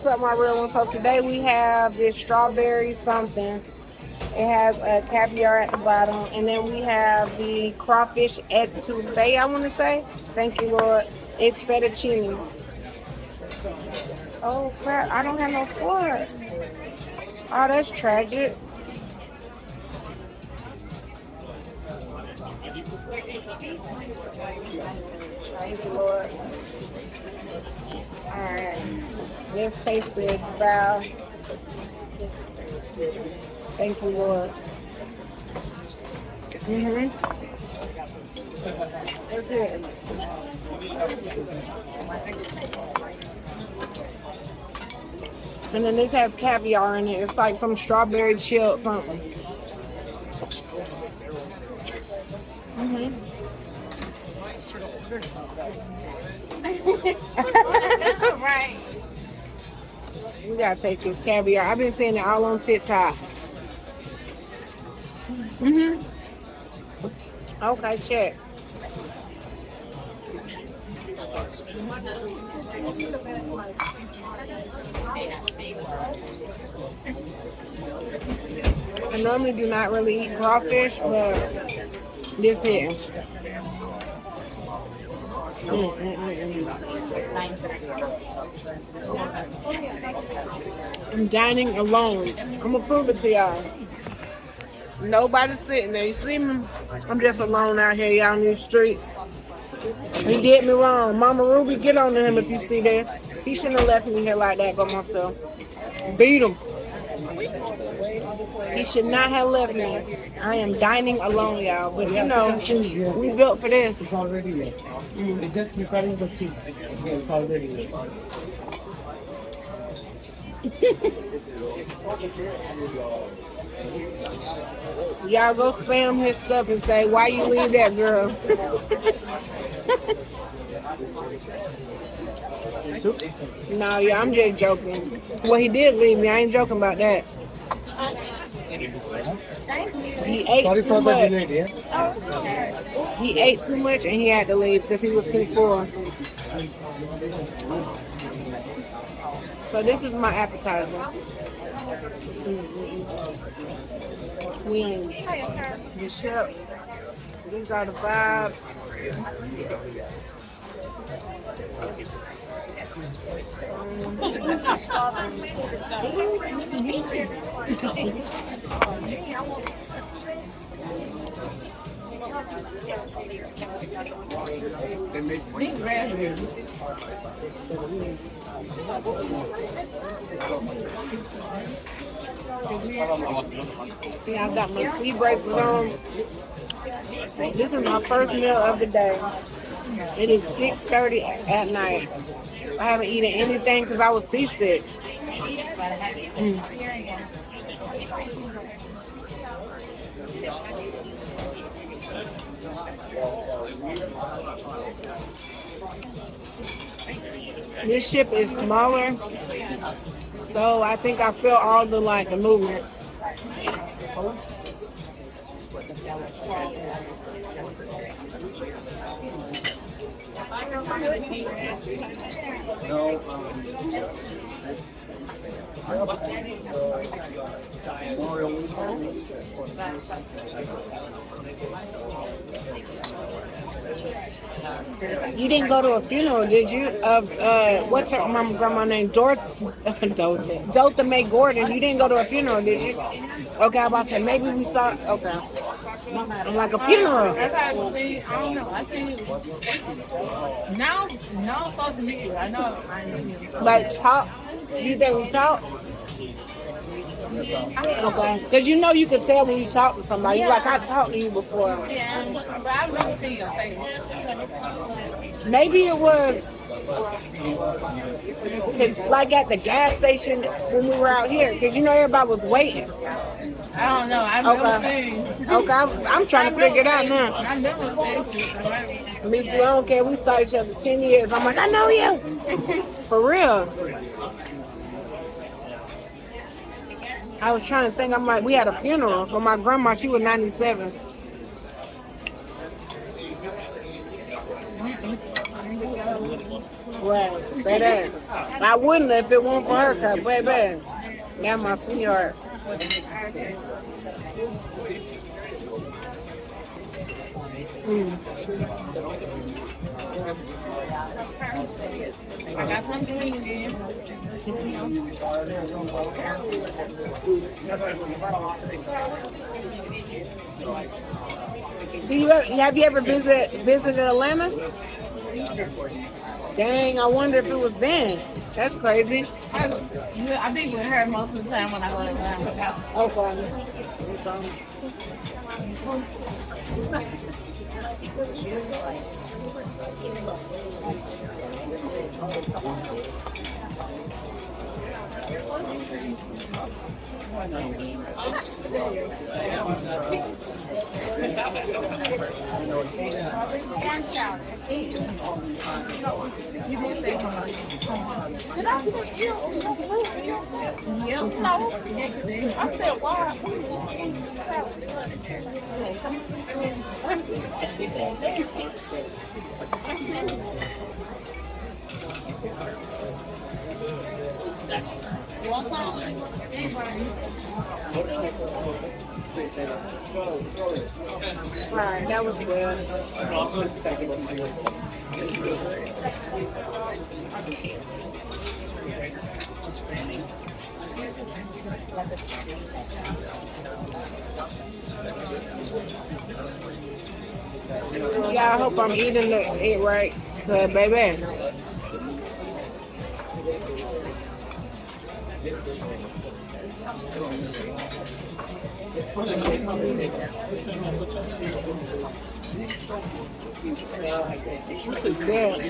what's up, my real ones? So today we have this strawberry something. It has a caviar at the bottom, and then we have the crawfish etouffee, I want to say. Thank you, Lord. It's fettuccine. Oh crap! I don't have no fork. Oh, that's tragic. Thank you, Lord. All right, let's taste this, Val. Thank you, Lord. That's good. And then this has caviar in it. It's like some strawberry chilled something. Right. We gotta taste this caviar. I've been seeing it all on TikTok. Okay, check. I normally do not really eat crawfish, but this here. I'm dining alone. I'm gonna prove it to y'all. Nobody's sitting there. You see me? I'm just alone out here, y'all, in these streets. He did me wrong. Mama Ruby, get on to him if you see this. He shouldn't have left me here like that by myself. Beat him. He should not have left me. I am dining alone, y'all. But you know, we built for this. It's already there. It's just preparing the soup. It's already there. Y'all go spam his stuff and say, why you leave that girl? No, yeah, I'm just joking. Well, he did leave me. I ain't joking about that. He ate too much. He ate too much and he had to leave because he was too full. So this is my appetizer. We ain't the ship. These are the vibes. Yeah, I got my sea bracelet on. This is my first meal of the day. It is 6:30 at night. I haven't eaten anything because I was seasick. This ship is smaller, so I think I feel all the the movement. You didn't go to a funeral, did you? Of what's her mama grandma name? Dotha May Gordon. You didn't go to a funeral, did you? Okay, I was about to say maybe we saw. Okay, I'm like a funeral. I don't know. I think now social media. I know. Like talk. You think we talk? Okay, because you know you could tell when you talk to somebody. You like I talked to you before. Yeah, but I've never seen your face. Maybe it was like at the gas station when we were out here, because you know everybody was waiting. I don't know. I've never seen. Okay, I'm trying to figure it out now. I've never seen you. Me too. I don't care. We saw each other 10 years. I'm like, I know you. For real. I was trying to think. I'm like, we had a funeral for my grandma. She was 97. Right, say that. I wouldn't if it weren't for her, cause baby, that's my sweetheart. I got some green in. Have you ever visited Atlanta? Dang, I wonder if it was then. That's crazy. I be with her most of the time when I go to Atlanta. Okay. You did say come on. Did I see you in the room? Yeah. No. I said, why? Alright, that was good. Yeah, I hope I'm eating it right. Good, baby. This is good.